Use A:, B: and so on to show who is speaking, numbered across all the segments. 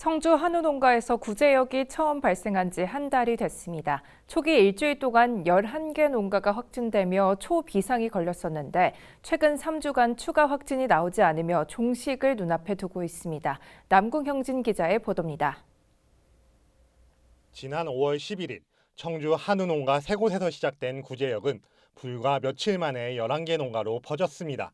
A: 청주 한우 농가에서 구제역이 처음 발생한 지 한 달이 됐습니다. 초기 일주일 동안 11개 농가가 확진되며 초비상이 걸렸었는데 최근 3주간 추가 확진이 나오지 않으며 종식을 눈앞에 두고 있습니다. 남궁형진 기자의 보도입니다.
B: 지난 5월 11일 청주 한우 농가 3곳에서 시작된 구제역은 불과 며칠 만에 11개 농가로 퍼졌습니다.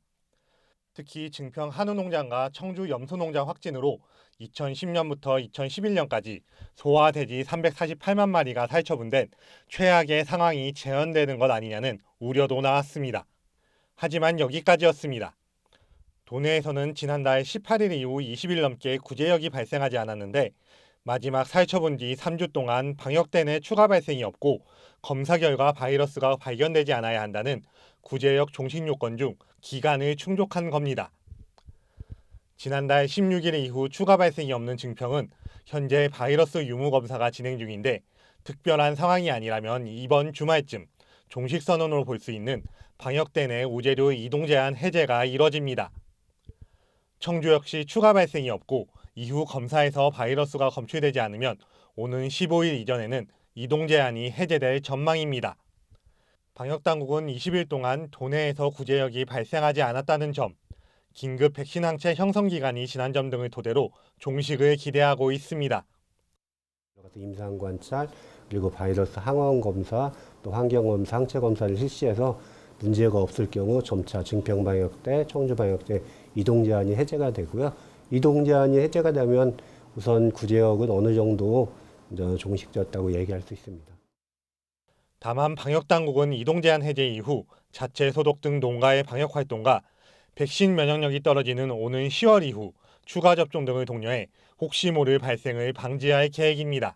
B: 특히 증평 한우 농장과 청주 염소 농장 확진으로 2010년부터 2011년까지 소와 돼지 348만 마리가 살처분된 최악의 상황이 재현되는 것 아니냐는 우려도 나왔습니다. 하지만 여기까지였습니다. 도내에서는 지난달 18일 이후 20일 넘게 구제역이 발생하지 않았는데 마지막 살처분 뒤 3주 동안 방역대 내 추가 발생이 없고 검사 결과 바이러스가 발견되지 않아야 한다는 구제역 종식 요건 중 기간을 충족한 겁니다. 지난달 16일 이후 추가 발생이 없는 증평은 현재 바이러스 유무 검사가 진행 중인데 특별한 상황이 아니라면 이번 주말쯤 종식 선언으로 볼 수 있는 방역대 내 우제류 이동 제한 해제가 이뤄집니다. 청주 역시 추가 발생이 없고 이후 검사에서 바이러스가 검출되지 않으면 오는 15일 이전에는 이동 제한이 해제될 전망입니다. 방역당국은 20일 동안 도내에서 구제역이 발생하지 않았다는 점, 긴급 백신 항체 형성 기간이 지난 점 등을 토대로 종식을 기대하고 있습니다.
C: 임상 관찰, 그리고 바이러스 항원 검사, 또 환경 검사, 항체 검사를 실시해서 문제가 없을 경우 점차 증평 방역대, 청주 방역대 이동 제한이 해제가 되고요. 이동 제한이 해제가 되면 우선 구제역은 어느 정도 종식됐다고 얘기할 수 있습니다.
B: 다만 방역당국은 이동 제한 해제 이후 자체 소독 등 농가의 방역 활동과 백신 면역력이 떨어지는 오는 10월 이후 추가 접종 등을 독려해 혹시 모를 발생을 방지할 계획입니다.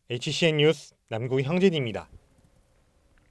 B: HCN 뉴스 남궁형진입니다.